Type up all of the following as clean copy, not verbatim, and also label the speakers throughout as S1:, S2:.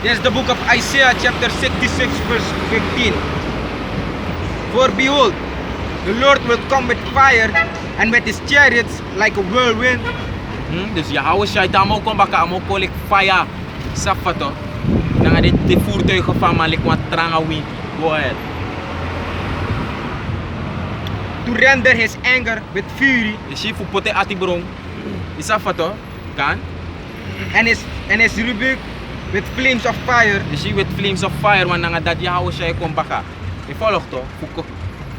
S1: There's the book of Isaiah chapter 66 verse 15. For behold, the Lord will come with fire and with his chariots like a whirlwind.
S2: Dus Yahweh Shai damo kon baka amo kolik fire sa fato. Nanga de voertuigen van malik wat tranga wind. Go ahead.
S1: To render his anger with fury.
S2: Isi fu pote ati brong. Isa fato kan.
S1: And his rebuke with flames of fire.
S2: Isi with flames of fire wan nanga dat Yahweh Shai kon baka. Je volgt toch? Fu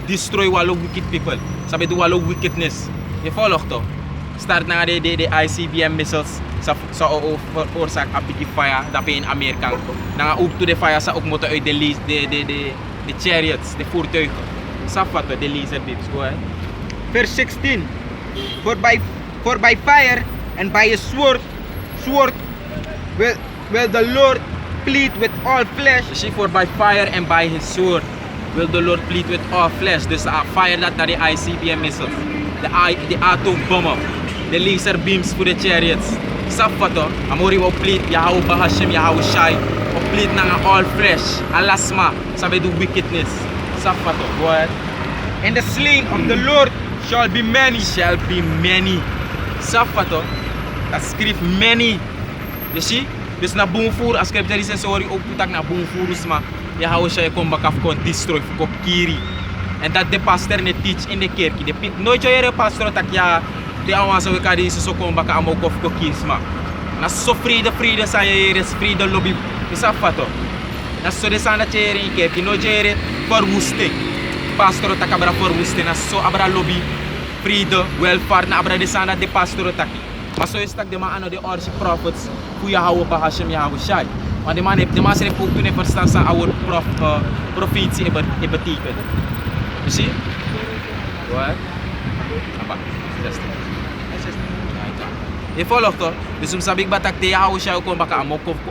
S2: destroy walo wicked people. Sabi do walo wickedness. Je volgt toch? Start na de ICBM missiles sa oorzaak a big fire dapat in Amerika. Nga ook to the fire sa ook motor uit de chariots, de voertuigen. Sa fato de laser beams. Go ahead.
S1: Verse 16. For by fire and by a sword will the Lord plead with all flesh.
S2: Dus for by fire and by his sword will the Lord plead with all flesh. Dus fire dat naar de ICBM missiles, de atoombommen, de laser beams voor de chariots. Safato, amori wo plead Yahweh Bahashim, Yahweh Shai, wo plead na all flesh, alasma, sabi do wickedness. Safato, go ahead.
S1: And the slain of the Lord shall be many.
S2: Shall be many. Safato, dat schrijft many. You see? Dus na boomvoer, als ik heb sorry ook putak na boomvoer, maar Yahweh Shai kon bakaf kon destroy, kon kiri. En dat de pastor ne teach in de kerk. Nooit je pastor tak ja. De awansa we kadi so kon baka amo kof ko kisma. Na so vrede sa is vrede lobby. Isa fato. Na so de sana chere in kerk no chere verwoesting. Pastor tak abra verwoesting na so abra lobby. Vrede, welfare na abra de sana de pastor taki. Maar zo is tak de man ano de orse prophets fu Yahweh Bahashim Yahweh Shai. Want de man heeft ook toen verstaan sa our profetie e betekent. You see? What? Apa? Just je volgt toch? Dus sabik batak te Yahweh Shai kon baka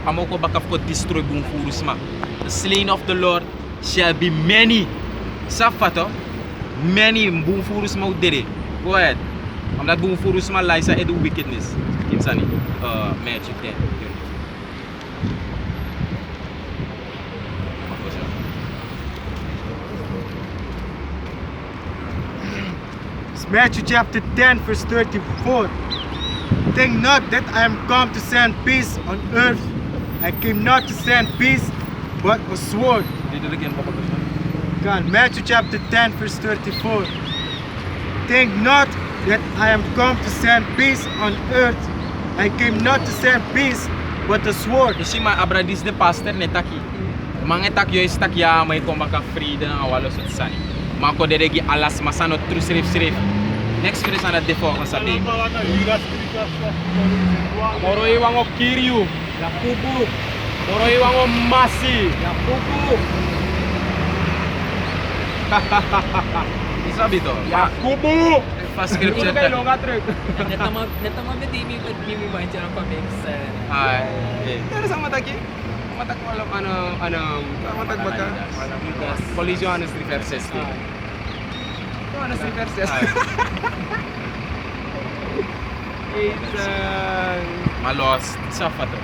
S2: amoko baka ko destroy bung furusma. The slain of the Lord shall be many. Safato? Many bung furusma udere. Go ahead. Omdat bung furusma laisa edu wickedness. Insani. Magic there.
S3: Matthew chapter 10 verse 34. Think not that I am come to send peace on earth. I came not to send peace, but a sword.
S2: Read it again, Papa.
S3: God, Matthew chapter 10 verse 34. Think not that I am come to send peace on earth. I came not to send peace, but a sword.
S2: Isi ma abradis de pastor netaki. Mangetak yo istak ya may komaka vrede na walo sa tsani. Mako deregi alas masano true srif. Next verse na de volgens sabi. Moro iwango Kiryu, Yakubu. Moro iwango Masi, Yakubu. Isabi to. Yakubu. Fast scripture.
S4: Neta mabiti mi baca apa bangsa.
S2: Ay. Pero sa mataki. Matak ko alam matak baka. Collision is reverses. Ano si reverses? Malos sa fato.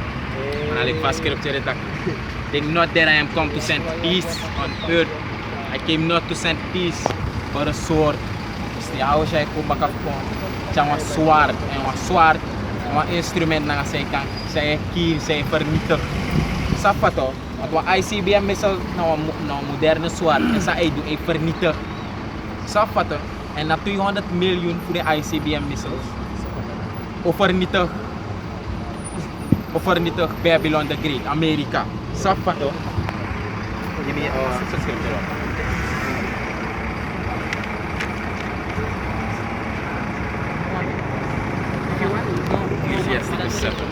S2: Manalik fast scripture tak. Think not that I am come to send peace on earth. I came not to send peace but a sword. Este Yahweh Shai ko baka ko. Chama sword, sword, instrument na sa ikang sa kill, sa vernietig. Sa fato, at wa ICBM missile na moderne sword, sa ay do vernietig. Sa fato, en na 200 million voor de ICBM missiles. Vernietig Babylon the Great, Amerika. Sa fato. Give me subscription. Yes, it is separate.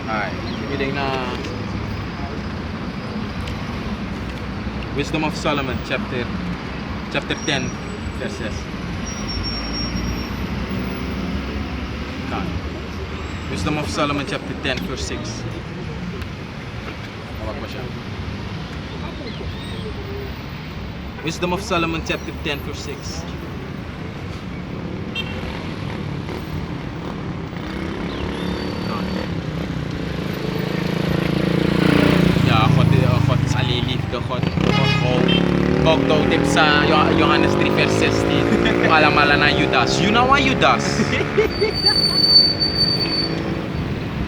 S2: Alright, reading Wisdom of Solomon, chapter 10, verses. Wisdom of Solomon chapter 10 verse 6. Wag ba siya? Wisdom of Solomon chapter 10 verse 6. Ja, God is alleen liefde, God ook daw tip sa Johannes 3 vers 16. Kung alam-ala na Judas. You know why Judas?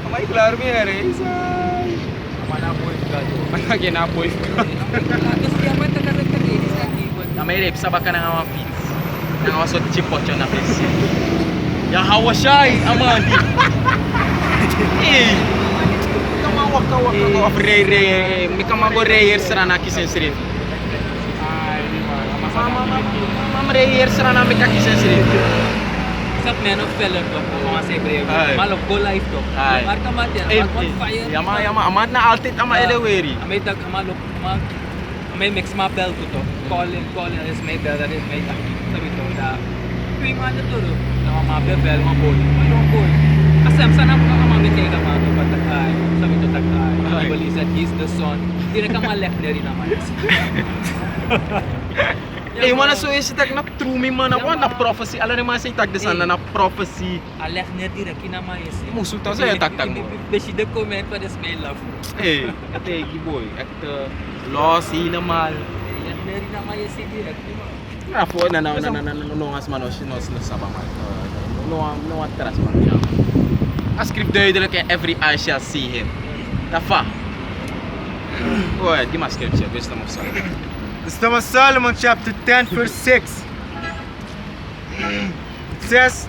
S1: May klaro may Isay.
S4: Manaboy ka doon.
S1: Managinapoy ka.
S4: Tapos yaman taga-taginis ka keyboard.
S2: Na may rape, sabak ka na nga mga feeds. Nangawas o chipot yun na pesi. Ya hawa siya eh, amadi. Eh.
S1: Kamawak ka of Ray. May kamago Rayers na nakisensrif. Mama Rayers na namin kakisensrif.
S4: Sa man of felon to, mga sebre.
S2: Ay.
S4: Malog go life to.
S2: Ay.
S4: Marka mat yan.
S2: Eh,
S4: On fire.
S2: yama, amad na altit ama eleweri.
S4: May tag amalok may mix ma bell ko to. Call is may bell that is may tag. Sabi to da. Tuwing ano to do. Na mga bell mga ball. Ano ball. Kasi sana ko kamamit kayo na mga patagay. Sabi to tagay.
S2: Ay.
S4: Bible is that he's the son. Hindi na ka ma-left na rin naman.
S2: Eh, wala so isitag na true mi man ako na prophecy. Alam naman sa itag desan na prophecy.
S4: Alek na rin kinamayas.
S2: Musuta sa tagtag mo.
S4: Beshi the comment pa the smell love.
S2: Eh, ate giboy, actor, lossy naman.
S4: Yan na rin namayas si direct.
S2: Na po na nungas manos nos sa bamal. No atras man siya. A script day de que every eye shall see him. Tafa. Oy, di mas script siya, wisdom of Solomon.
S3: Wisdom of Solomon chapter 10 verse 6. It says,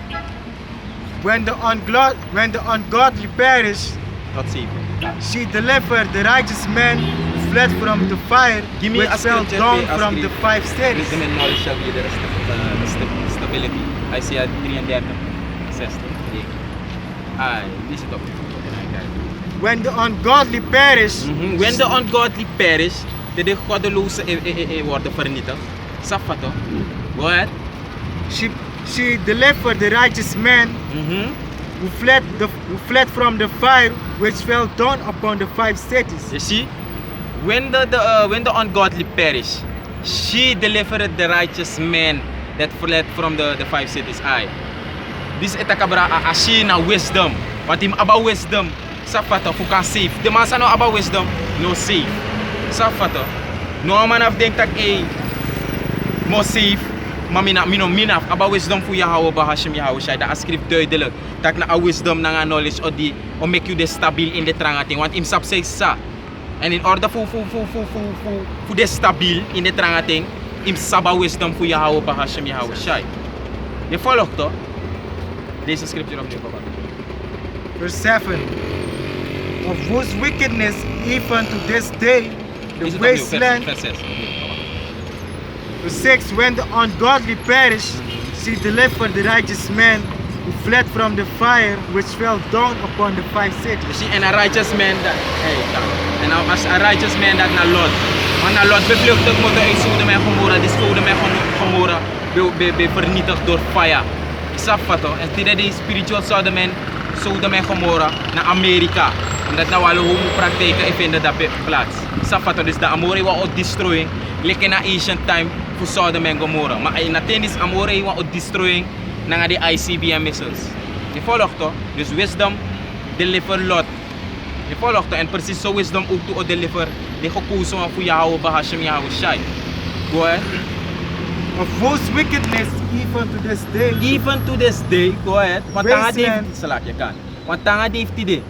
S3: when the ungodly perish,
S2: Not safe.
S3: she delivered the righteous man who fled from the fire,
S2: Give me
S3: which
S2: a
S3: fell
S2: scripture,
S3: down
S2: a
S3: from the
S2: script.
S3: 5 cities.
S2: Wisdom and knowledge shall be the stability. Isaiah 3 and 11 says that. Ay, this is top.
S3: When the ungodly perish,
S2: When the ungodly perish, de godeloze worden vernietigd. Safato. Go ahead.
S3: she delivered the righteous man who fled from the fire, which fell down upon the 5 cities.
S2: You see? When the ungodly perish, she delivered the righteous man that fled from the 5 cities. Ay. This etakabra ashi na wisdom. What him about wisdom? Safato fuka safe. The man no about wisdom, no safe. Safato. No man have denk tak more safe. Mamina minaf about wisdom fu Yahweh Bahashim Yahweh Shai. Da script duidelijk. Tak na a wisdom na nga knowledge o make you the stabil in the trangating. Want him sab say sa. And in order fu the stabil in the trangating, him saba wisdom fu Yahweh Bahashim Yahweh Shai. Je volgt toch? Deze scripture opnieuw papa.
S3: Verse 7. Of whose wickedness even to this day the
S2: Deze opnieuw,
S3: wasteland.
S2: vers 6.
S3: Verse 6. When the ungodly perish, she delivered the righteous man who fled from the fire, which fell down upon the 5 cities.
S2: You see, and a righteous man that, and as a righteous man that na Lord. Want na Lord bevluchtig moeten uit Sodom en Gomorra. Die Sodom en Gomorra be vernietigd door fire. Isafato. En tida die spiritual Sodom en Gomorra na Amerika. Omdat na walo homo praktijken en vinden dat plaats. Isafato. Dus de Amore wa o destroying. Like na ancient time for Sodom en Gomorra. Maar in Athens Amore wa o destroying na nga die ICBM missiles. Je volgt toch? Dus wisdom deliver Lot. Je volgt toch? En precies zo wisdom ook toe o deliver. Die gekozen van voor Yahweh Bahashim Yahweh Shai. Go ahead.
S3: Of whose wickedness even to this day.
S2: Even to this day, go ahead. Want tanga
S3: Wasteland.
S2: Dave, salak je kan. Want tanga Dave tide.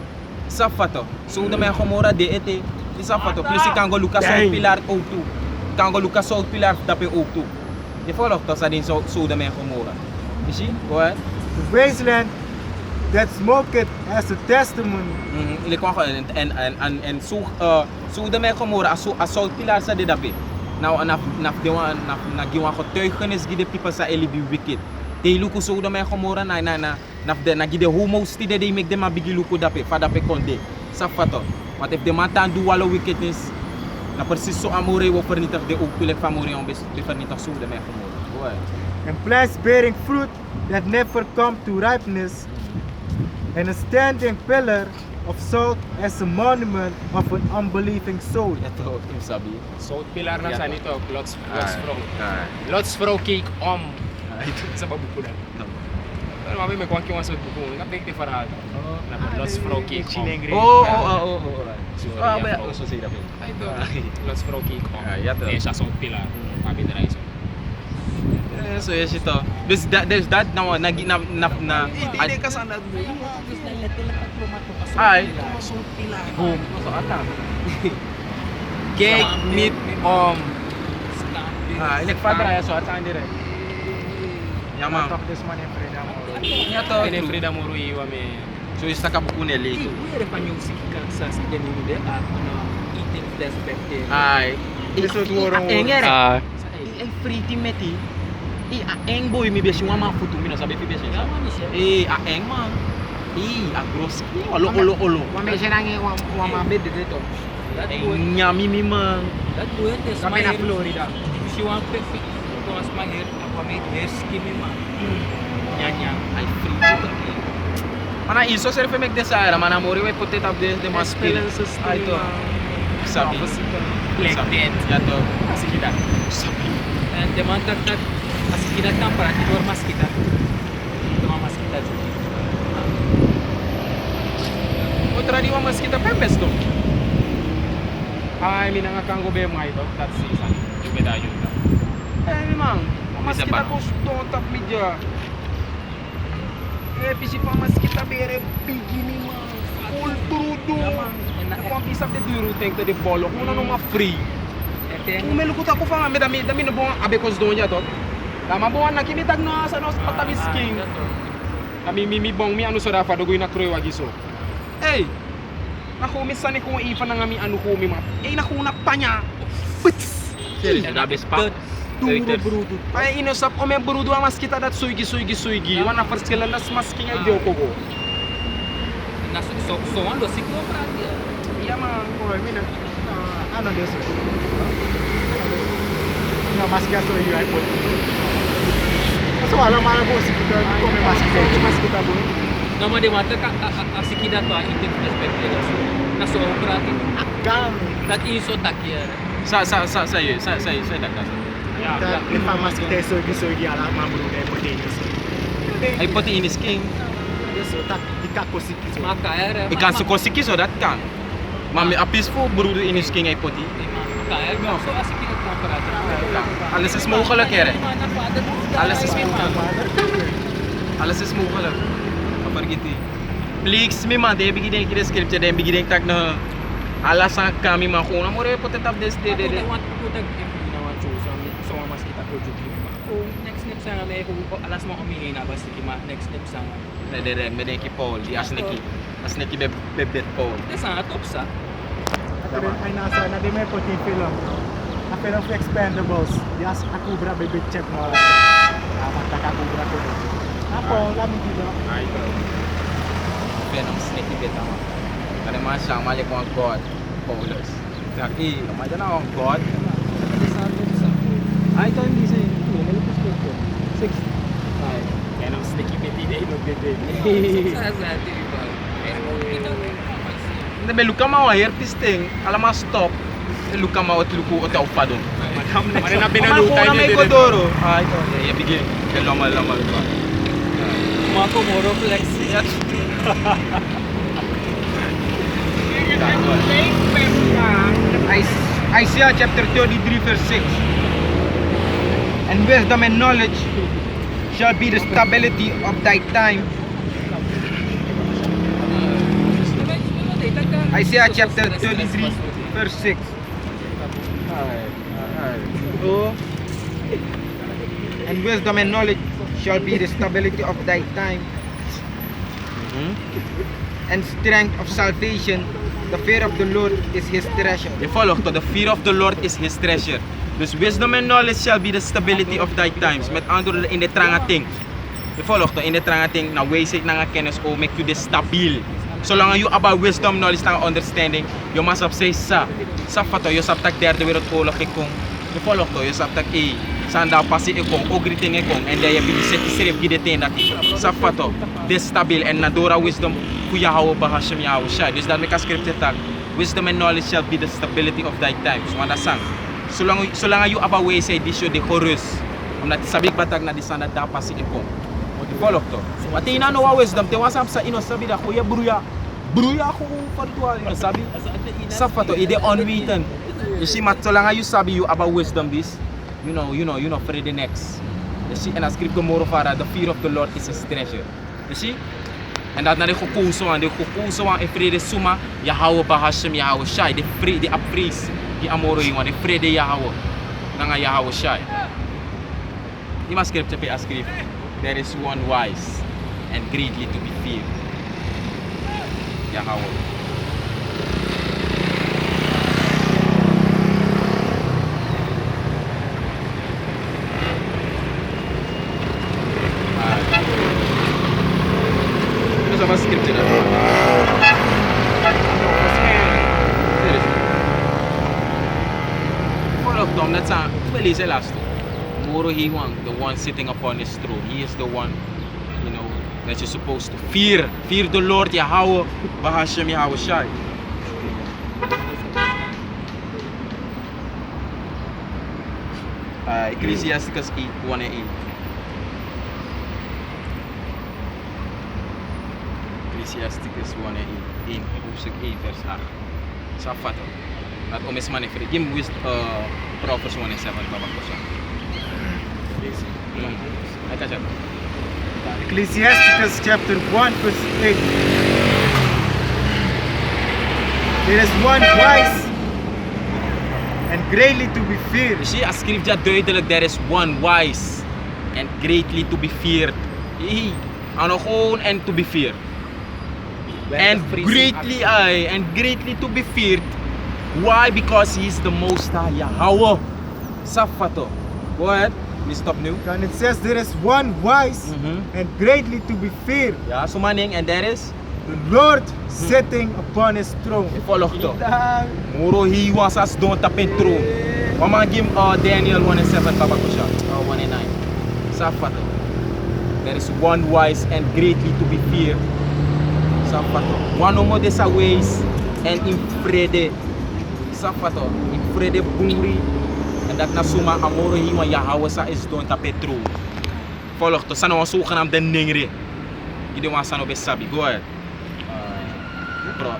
S2: Safato. So de men Gomorra de ete. Safato. Plus ik kan go Lucas South Pilar ook toe. Kan go Lucas South Pilar dape ook toe. Je volgt toch? Sa din so de men Gomorra. You see? Go ahead.
S3: The wasteland that smoketh as a testimony.
S2: En so de men Gomorra as South Pilar sa de dape. Nou, na giwan getuigenis gide people sa eli be wicked. They luku so de men Gomorra na gide homos tide they make them a bigi luku dape fa dape konde. Sa fato. Want if the man tan do walo wickedness, na persis so amore wo vernietig de ook tulek van amore on be vernietig so de men Gomorra. Go ahead.
S3: And plants bearing fruit that never come to ripeness, and a standing pillar of salt as a monument of an unbelieving soul.
S2: Ito, yung sabi.
S5: South Pilar na sa nito, Lots Fro.
S2: Ah.
S5: Lots Fro Cake Om.
S2: Ah, ito.
S5: Sa babukulan.
S2: No.
S5: Pero mami may kuwang kiwang sa buko. Kapit farado. Na Lots Fro Cake Om.
S2: Oo.
S5: Sorry,
S2: Ba, so sila.
S5: Ito, Lots Fro Cake Om.
S2: Ah, yato.
S5: Eh, sa South Pilar. Kapit na iso.
S2: So yes ito. There's that na
S5: Hindi ka sana mo.
S2: Ay.
S5: Boom. Cake meat Om.
S2: Ah, nagpadra ya so at saan dire. Yama.
S3: Talk this man in freedom.
S2: Yato.
S5: Ini Frida Muru iwa me.
S2: So isa ka buku neli.
S4: Pwede pa yung sikika sa ganyan nila at eating flesh bacteria.
S2: Ay.
S3: This was warong
S2: Engere.
S5: Ah,
S2: Ay free timeti. Aeng boy mi besi wa ma futu mi no sabe fi besi.
S4: Yaman siya.
S2: Aeng ma. Agros. Olo.
S3: Wame siya nangi wamabed dito.
S4: That boy,
S2: Nyami mi mang.
S4: that boy is
S3: Kami na Florida.
S4: She want perfect. Ito as my hair, ako may hair skin ni ma.
S2: Nyanya. Ay free. Mana iso ser fe mek desara mana mori we putte tab de mas skill. Ay to. Sabi.
S5: Black Death.
S2: Yato.
S5: Kasi kita.
S2: Sabi.
S4: And the man that as kita tampar, ito mas kita. Ito mas kita.
S2: Otra di wa mas kita pempes to.
S5: Ay, minangakang gobe mga ito. That's season. Yung medalyo ito.
S2: Memang. Mas
S5: Bisa
S2: kita
S5: ba?
S2: gusto tap media. Pisi pa mas kita bere bigini mang. Full trudo. Kung bisa de duro tank de bolo, kung ano ma free. Kung melukot ako fa me dami no bong abe kos do nya to. Tama buwan na kimitag na sa nos patabis king. Kami mimi bong mi anu soda fa dogoy na kroy wagiso. Hey. Nakumisan ni kung ifa na nga mi anu kumi ma. Nakuna pa niya. Bits.
S5: Gabis pa.
S4: Duro brudo.
S2: Ay inosap o me brudo mas kita dat suigi. Wana first kila nas mas king ay joko ko.
S4: So ano, siklo prati.
S2: Iya man.
S3: Boy, mina. Ano this? Na maski aso iyo ay po. So alam mana ko si kita ko may maski kita boy.
S4: Nama dia mata asikida to eating flesh bacteria. Na so prati.
S3: Gam.
S4: That is so takia.
S2: Sa dakas.
S3: Lepa maski teso gi ala mamuru de proteins.
S2: Ay pati inis king.
S3: Yeso tak dikakosik.
S4: Maka era.
S2: Ikan sukosiki so dat kan. Mami apis po brudo inis king ay pati.
S4: Maka era. So asikida to prati.
S2: Alas is mo kala kere. Alas is mo kala. Kapar giti. Please mi man de bigideng ki description de bigideng tak na alas ang kami man kuna mo re pati tap des de.
S4: Want to tag ginawa choose so mas kita ko juki. Oh, next sa may ko alas mo umingi na basta kima next step sa.
S2: De meden ki Paul di asneki bebet Paul.
S4: Sa top sa.
S3: Ay nasa na di may puti film. A film of Expendables. Yes, aku bra bebek check mo. Mata aku bra ko. Apo, kami dito.
S2: Ay to. Venom sneaky beta mo. Kani man siya mali ko ang God. Paulus. Taki, kamay na ang God.
S4: Sa top sa.
S2: Ay to hindi sa may lupos ko. 6. Ay.
S5: Yan ang sticky bitty day no bebe.
S4: Sa diri ba.
S2: Hindi may luka mo herpes ting. Alam mo stop. Luka mo at luku o tao pa doon.
S5: Mari na pinalutay
S2: May
S5: ni
S2: kodoro. Ay to. Ya bigay. Lamal pa.
S4: Mako moro flex.
S1: Isaiah chapter 33 verse 6. And wisdom and knowledge shall be the stability of thy time. Isaiah chapter 33 verse 6. Oh. And wisdom and knowledge shall be the stability of thy time. And strength of salvation. The fear of the Lord is his treasure.
S2: Je volgt tot the fear of the Lord is his treasure. Dus wisdom and knowledge shall be the stability of thy times. Met andere woorden, in de trange ting. Je volgt tot in de trange ting, na wijsheid, na kennis, o make you de stabiel. Zolang you about wisdom, knowledge, na understanding, you must have say sa. Sa fato, you sap tak derde wereldoorlog ikong. Je volgt tot, you sap tak sanda pasi ikong, ogriting ikong, en dan je bi set serif gide ten dat. Sa fato, de stabiel en nadora wisdom voor Yahweh Bahashem Yahweh Shai. Dus dat met scripture tak. Wisdom and knowledge shall be the stability of thy times. Want dat sang. Zolang je op away say this show de gerust. Omdat sabik batak na di sana da pasi epom. Want die volgt toch. Wat je nou nou wisdom. Te was amsa ino sabi da goeie broeia. Broeia gewoon virtual ino sabi. Safato ide onweten. You see maar zolang je sabi you about wisdom this. You know for the next. You see en as scripture more fara the fear of the Lord is his treasure. You see? En dat naar de gekozen aan, in vrede suma, Yahweh Bahashem Yahweh Shai, de vrede, de apries, die amoro jongen, de vrede Yahweh, nanga Yahweh Shai. Die maar scripture pe ascrif, there is one wise and greatly to be feared, Yahweh. Sama scripture na. Follow up Tom, that's a well is last. Moro he one, the one sitting upon his throne. He is the one, that you're supposed to fear. Fear the Lord Yahweh, Bahashem Yahweh Shai. Ecclesiasticus 8:1-8. Ecclesiasticus 1:1, hoofdstuk 1 vers 8. Safato. Dat om is manifest. Give with Proverbs 1:7 Baba Kosa.
S3: Ecclesiasticus chapter 1 verse 8. There is one wise and greatly to be feared.
S2: Je ziet als scripture duidelijk, there is one wise and greatly to be feared. Ano gewoon and to be feared. And greatly to be feared. Why? Because he is the most high Yahweh. Safato. Go ahead. We stop now.
S3: And it says there is one wise and greatly to be feared.
S2: Ja, so maning, and there is
S3: the Lord sitting upon his throne.
S2: Follow to. Moro he wants us don't tap in throne. Mama give Daniel 1:7 Baba Kusha. 1:9. Safato. There is one wise and greatly to be feared. Safato. One more dessa ways and in vrede. Safato. In vrede bungri. En dat na suma amoro hiwa Yahweh sa is don ta petro. Follow to sana wan zogenaamd den ningre. Ide wan sana be sabi. Go ahead. Bro.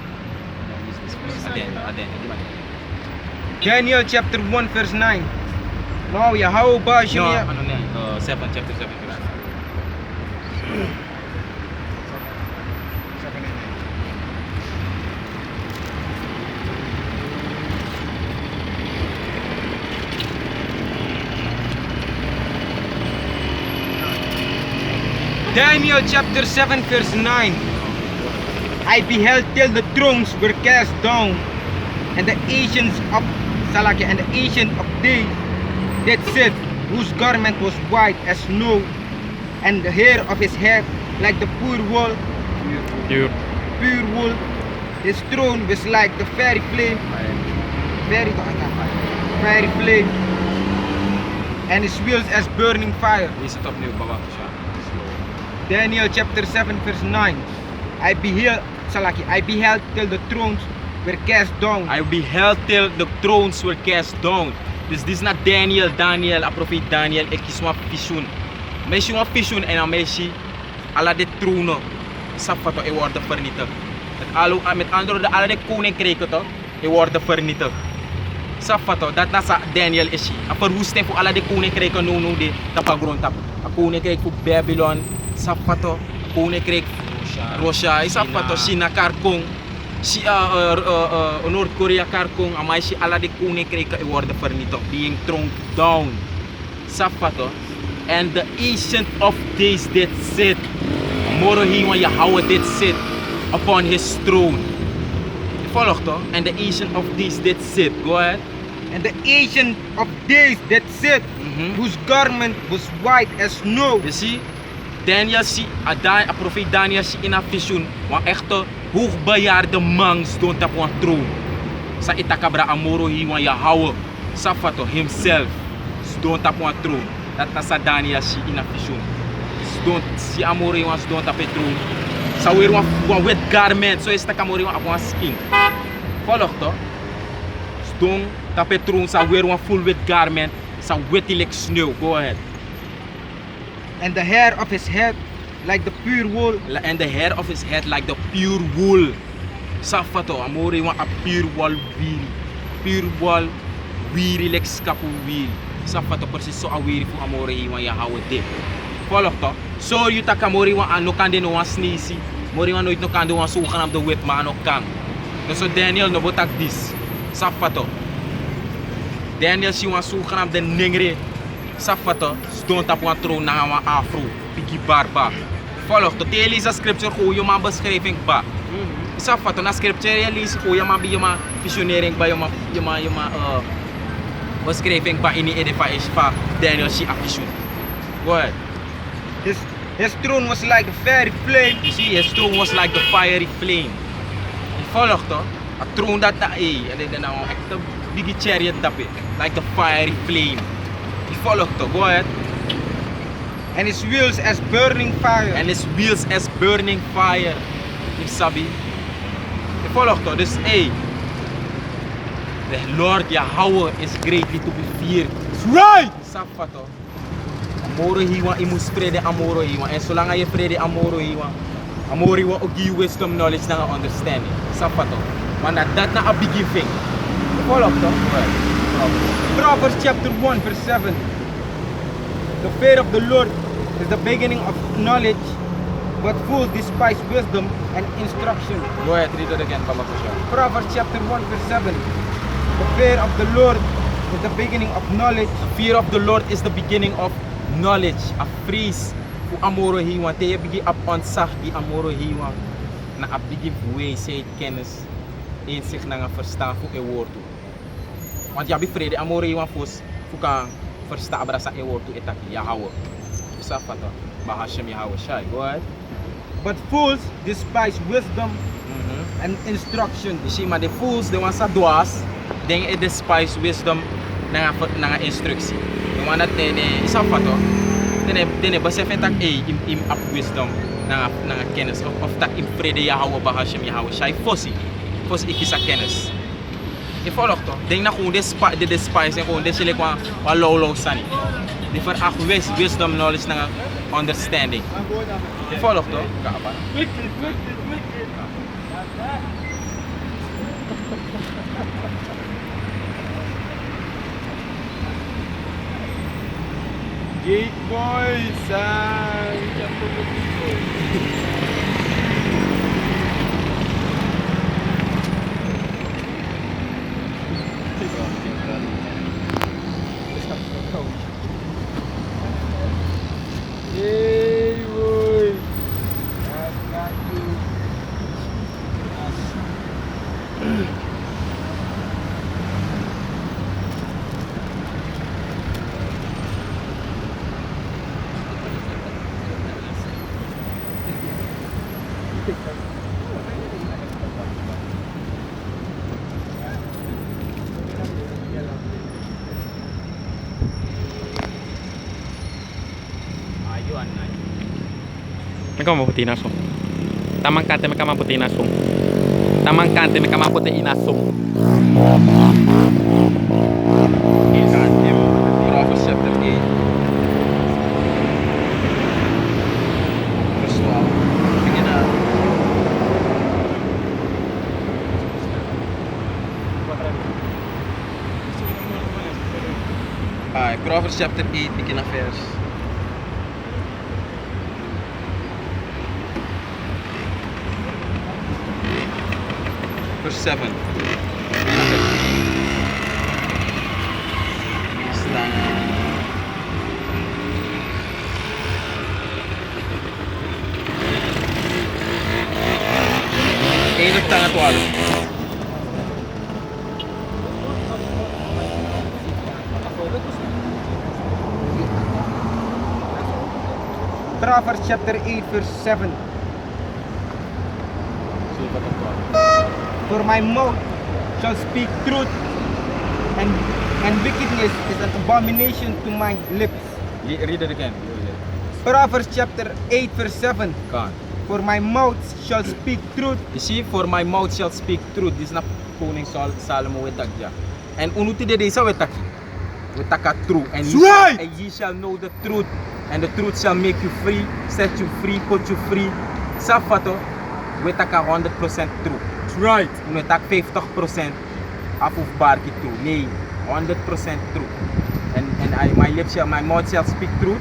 S2: Aden.
S1: Daniel chapter 1 verse 9. Now Yahweh Bahashem
S2: No, 7 chapter 7 verse 9.
S1: Daniel chapter 7 verse 9. I beheld till the thrones were cast down, and the ancients of Salakia and the ancient of days that sit, whose garment was white as snow, and the hair of his head like the pure wool. Pure wool. His throne was like the fiery flame. Fiery flame. And his wheels as burning fire.
S2: Lees het opnieuw, Baba.
S1: Daniel chapter 7 verse 9. I beheld till the thrones were cast down.
S2: I beheld till the thrones were cast down. Dus dit is not Daniel, a profeet Daniel. Ik kies een visioen. Meisje een visioen en dan meisje alle de tronen. Safato, die worden vernietigd. Met andere woorden, alle de koninkrijken toch, die worden vernietigd. Safato, dat na Daniel is je. Een verwoesting voor alle de koninkrijken nu die tapagrond tap. Een koninkrijk voor Babylon. Safato, koninkrijk Russia, Safato, China Karkong, Noord-Korea Karkong, amai si ala de koninkrijken worden vernietigd, being thrown down. Safato, and the ancient of days did sit, moro hiwa Yahweh did sit upon his throne. Follow toch? And the ancient of days did sit. Go ahead.
S1: And the ancient of days that sit, whose garment was white as snow.
S2: You see? Daniel si, a profeet Daniel si in a vision, wan echte hoogbejaarde man stond op een troon. Sa itakabra amoro hiwa Yahweh, Safato himself stond op een troon. Dat na sa Daniel si in a vision. Stond si amoro hiwa stond op een troon. Sa wear one wet garment, so is ta kamori one skin. Volg toch? Stung, ta petroon sa wear one full wet garment, sa wetty like snow. Go ahead.
S1: And the hair of his head like the pure wool.
S2: And the hair of his head like the pure wool. Safato, amori one a pure wool wheel. Pure wool weary like skapu wheel. Safato persis so awiri fu amori one ya hawe de. Volg toch? So you ta kamori one ano kande no one sneezy. Mori one nooit no kande one so gaan op de wet maar no kan. No so Daniel no botak this. Safato. Daniel si one so gaan op de ningre. Safato, stond op een troon na een afro, pigi barba. Volg tot je leest de scripture hoe je maar beschrijving ba. Safato na scripture je leest hoe je maar bij je maar visionering bij je maar beschrijving ba in die edification van Daniel si afvision. Go ahead.
S1: His throne was like a fiery flame.
S2: You see, his throne was like the fiery flame. Volg toch? A troon dat na en dan nou echt een big chariot tape, like the fiery flame. Volg toch, go ahead.
S1: And his wheels as burning fire.
S2: And his wheels as burning fire. You sabi? Volg toch, dus the Lord Yahweh is greatly to be feared.
S3: That's right!
S2: Sapa toch? Amoro hiwa, je moet spreken amoro hiwa. En zolang je spreken amoro hiwa, amoro hiwa ook give wisdom, knowledge and understanding. Sapa toch? Want dat na a big thing. Volg toch?
S1: Proverbs chapter 1 verse 7. The fear of the Lord is the beginning of knowledge, but fools despise wisdom and instruction.
S2: Go ahead, read it again, Papa Kusha.
S1: Proverbs chapter 1 verse 7. The fear of the Lord is the beginning of knowledge.
S2: The fear of the Lord is the beginning of knowledge. A vrees voor amoro hiwa. Te je begin op ontzag die amoro hiwa. Na a begin way say kennis. Inzicht na nga verstaan voor een woord toe. Want je hebt vrede amoro hiwa fos. Voor kan verstaan abra sa een woord toe etaki. Yahweh. Safata. Bahashem Yahweh Shai. Go ahead.
S1: But fools despise wisdom and instruction.
S2: You see, maar de fools, de ones dat dwaas, they despise wisdom na instructie. De ones dat Safata. Dene beseffen dat im up wisdom na kennis of dat im vrede Yahweh Bahashem Yahweh Shai fossi ikisa kennis. Je volgt toch? Denk na gewoon de despise en gewoon deze like wat low sani. Die veracht wisdom, knowledge na understanding. Je volgt toch? Kapan.
S3: Gate boys, Hey boy, I've got you.
S5: Mereka maputi nasong. Tamang kante mereka maputi nasong. Tamang kante mereka maputi inasong.
S2: Proverbs chapter 8. Verse 12. Begin na. Proverbs chapter 8, begin na verse. Verse 7. Ingat tangan tuan.
S1: Proverbs chapter 8 verse 7. For my mouth shall speak truth, and wickedness is an abomination to my lips.
S2: Read it again.
S1: Proverbs chapter 8 verse 7.
S2: Kan.
S1: For my mouth shall speak truth.
S2: You see, for my mouth shall speak truth. This is not koning Salomo wetak ja. And unuti de deze wetak. Wetaka true. And ye shall know the truth. And the truth shall make you free, set you free, put you free. Safato, wetaka 100% true.
S3: That's right.
S2: Unetak 50% af of barki true. Nee, 100% true. And my mouth shall speak truth.